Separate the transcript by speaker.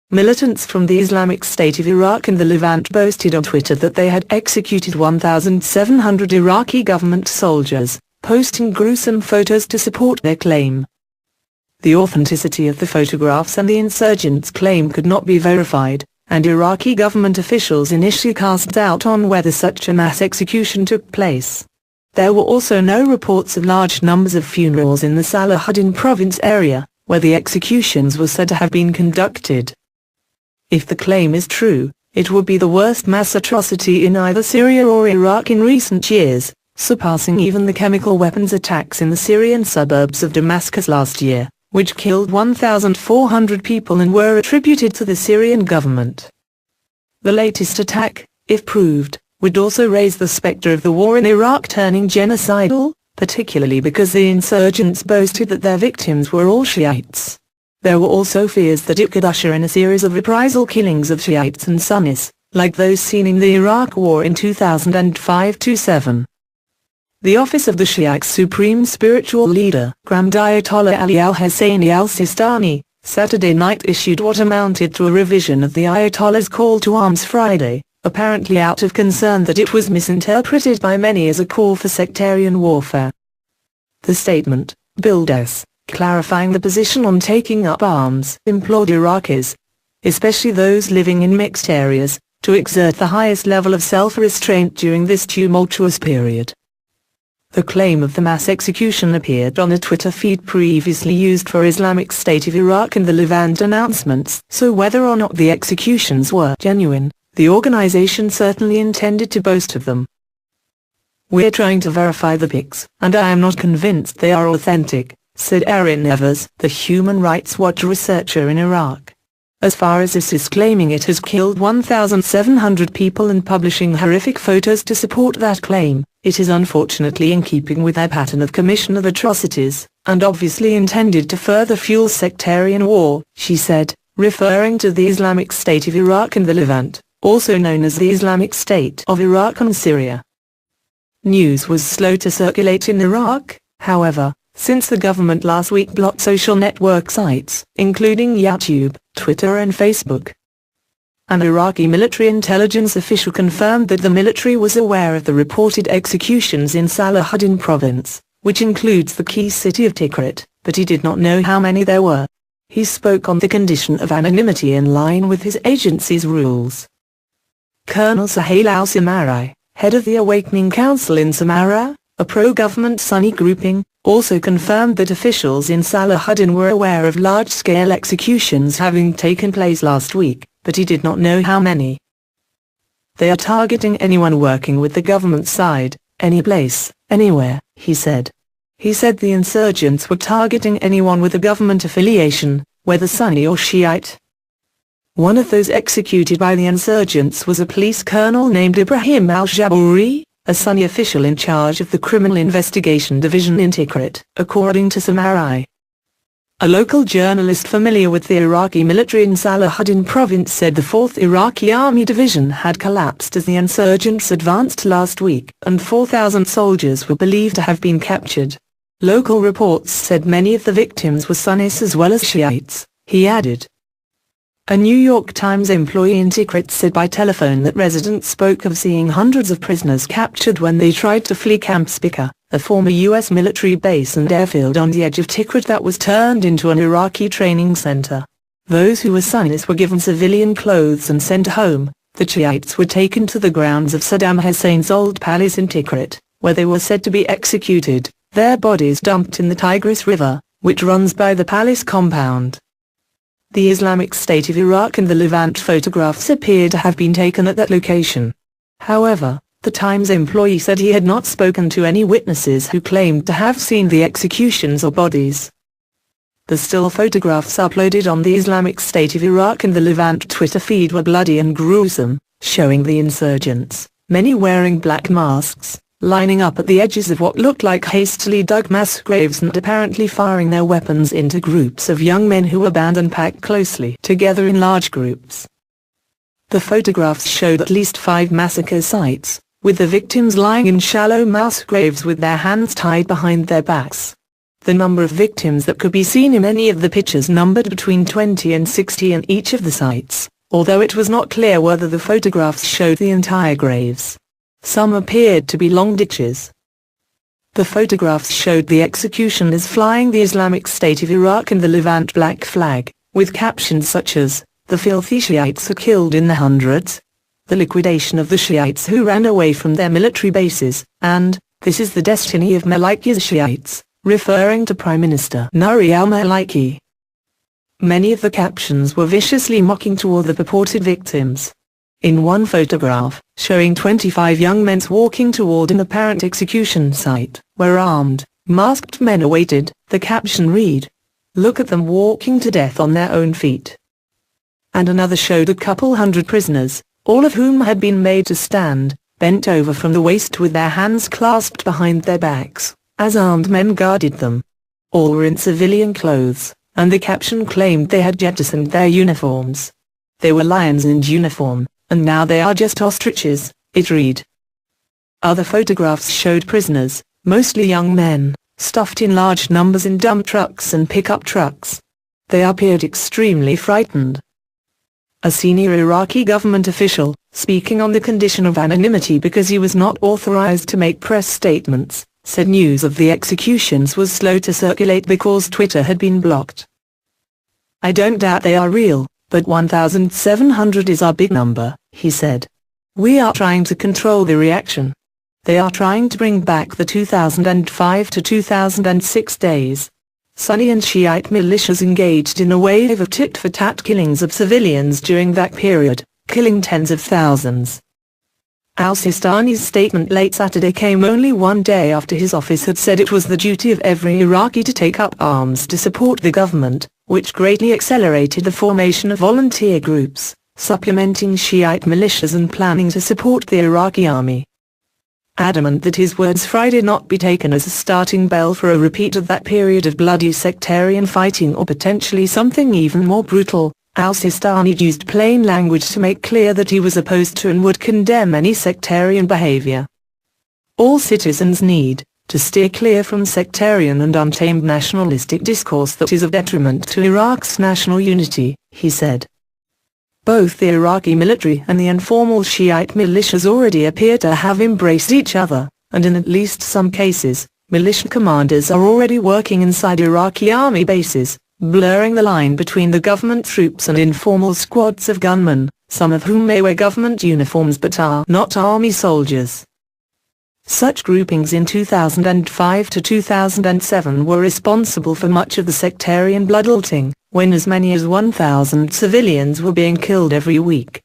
Speaker 1: Militants from the Islamic State of Iraq and the Levant boasted on Twitter that they had executed 1,700 Iraqi government soldiers, posting gruesome photos to support their claim. The authenticity of the photographs and the insurgents' claim could not be verified, and Iraqi government officials initially cast doubt on whether such a mass execution took place. There were also no reports of large numbers of funerals in the Salahuddin province area, where the executions were said to have been conducted. If the claim is true, it would be the worst mass atrocity in either Syria or Iraq in recent years, surpassing even the chemical weapons attacks in the Syrian suburbs of Damascus last year, which killed 1,400 people and were attributed to the Syrian government. The latest attack, if proved, would also raise the specter of the war in Iraq turning genocidal, particularly because the insurgents boasted that their victims were all Shiites. There were also fears that it could usher in a series of reprisal killings of Shiites and Sunnis, like those seen in the Iraq War in 2005-07. The office of the Shiites' supreme spiritual leader, Grand Ayatollah Ali al-Husseini al-Sistani, Saturday night issued what amounted to a revision of the Ayatollah's call to arms Friday, apparently out of concern that it was misinterpreted by many as a call for sectarian warfare. The statement, billed as clarifying the position on taking up arms, implored Iraqis, especially those living in mixed areas, to exert the highest level of self-restraint during this tumultuous period. The claim of the mass execution appeared on a Twitter feed previously used for Islamic State of Iraq and the Levant announcements, so whether or not the executions were genuine, the organization certainly intended to boast of them. "We're trying to verify the pics, and I am not convinced they are authentic," said Erin Evers, the Human Rights Watch researcher in Iraq. As far as ISIS claiming it has killed 1,700 people and publishing horrific photos to support that claim, it is unfortunately in keeping with their pattern of commission of atrocities, and obviously intended to further fuel sectarian war, she said, referring to the Islamic State of Iraq and the Levant, also known as the Islamic State of Iraq and Syria. News was slow to circulate in Iraq, however, since the government last week blocked social network sites, including YouTube, Twitter and Facebook. An Iraqi military intelligence official confirmed that the military was aware of the reported executions in Salahuddin province, which includes the key city of Tikrit, but he did not know how many there were. He spoke on the condition of anonymity in line with his agency's rules. Colonel Suhail al-Samari, head of the Awakening Council in Samarra, a pro-government Sunni grouping, also confirmed that officials in Salahuddin were aware of large-scale executions having taken place last week, but he did not know how many. "They are targeting anyone working with the government side, any place, anywhere," he said. He said the insurgents were targeting anyone with a government affiliation, whether Sunni or Shiite. One of those executed by the insurgents was a police colonel named Ibrahim al-Jabouri, a Sunni official in charge of the Criminal Investigation Division in Tikrit, according to Samarra. A local journalist familiar with the Iraqi military in Salahuddin province said the 4th Iraqi Army Division had collapsed as the insurgents advanced last week, and 4,000 soldiers were believed to have been captured. Local reports said many of the victims were Sunnis as well as Shiites, he added. A New York Times employee in Tikrit said by telephone that residents spoke of seeing hundreds of prisoners captured when they tried to flee Camp Spika, a former U.S. military base and airfield on the edge of Tikrit that was turned into an Iraqi training center. Those who were Sunnis were given civilian clothes and sent home. The Shiites were taken to the grounds of Saddam Hussein's old palace in Tikrit, where they were said to be executed, their bodies dumped in the Tigris River, which runs by the palace compound. The Islamic State of Iraq and the Levant photographs appear to have been taken at that location. However, the Times employee said he had not spoken to any witnesses who claimed to have seen the executions or bodies. The still photographs uploaded on the Islamic State of Iraq and the Levant Twitter feed were bloody and gruesome, showing the insurgents, many wearing black masks, lining up at the edges of what looked like hastily dug mass graves and apparently firing their weapons into groups of young men who were band and packed closely together in large groups. The photographs showed at least 5 massacre sites, with the victims lying in shallow mass graves with their hands tied behind their backs. The number of victims that could be seen in any of the pictures numbered between 20 and 60 in each of the sites, although it was not clear whether the photographs showed the entire graves. Some appeared to be long ditches. The photographs showed the executioners flying the Islamic State of Iraq and the Levant black flag, with captions such as, "The filthy Shiites are killed in the hundreds," "The liquidation of the Shiites who ran away from their military bases," and, "This is the destiny of Maliki's Shiites," referring to Prime Minister Nouri al-Maliki. Many of the captions were viciously mocking toward the purported victims. In one photograph, showing 25 young men walking toward an apparent execution site, where armed, masked men awaited, the caption read, "Look at them walking to death on their own feet." And another showed a couple hundred prisoners, all of whom had been made to stand, bent over from the waist with their hands clasped behind their backs, as armed men guarded them. All were in civilian clothes, and the caption claimed they had jettisoned their uniforms. They were lions in uniform, and now they are just ostriches, it read. Other photographs showed prisoners, mostly young men, stuffed in large numbers in dump trucks and pickup trucks. They appeared extremely frightened. A senior Iraqi government official, speaking on the condition of anonymity because he was not authorized to make press statements, said news of the executions was slow to circulate because Twitter had been blocked. "I don't doubt they are real, but 1,700 is our big number," he said. "We are trying to control the reaction. They are trying to bring back the 2005 to 2006 days. Sunni and Shiite militias engaged in a wave of tit-for-tat killings of civilians during that period, killing tens of thousands." Al-Sistani's statement late Saturday came only one day after his office had said it was the duty of every Iraqi to take up arms to support the government, which greatly accelerated the formation of volunteer groups, supplementing Shiite militias and planning to support the Iraqi army. Adamant that his words Friday not be taken as a starting bell for a repeat of that period of bloody sectarian fighting or potentially something even more brutal, Al-Sistani used plain language to make clear that he was opposed to and would condemn any sectarian behavior. "All citizens need to steer clear from sectarian and untamed nationalistic discourse that is of detriment to Iraq's national unity," he said. Both the Iraqi military and the informal Shiite militias already appear to have embraced each other, and in at least some cases, militia commanders are already working inside Iraqi army bases, blurring the line between the government troops and informal squads of gunmen, some of whom may wear government uniforms but are not army soldiers. Such groupings in 2005 to 2007 were responsible for much of the sectarian bloodletting, when as many as 1,000 civilians were being killed every week.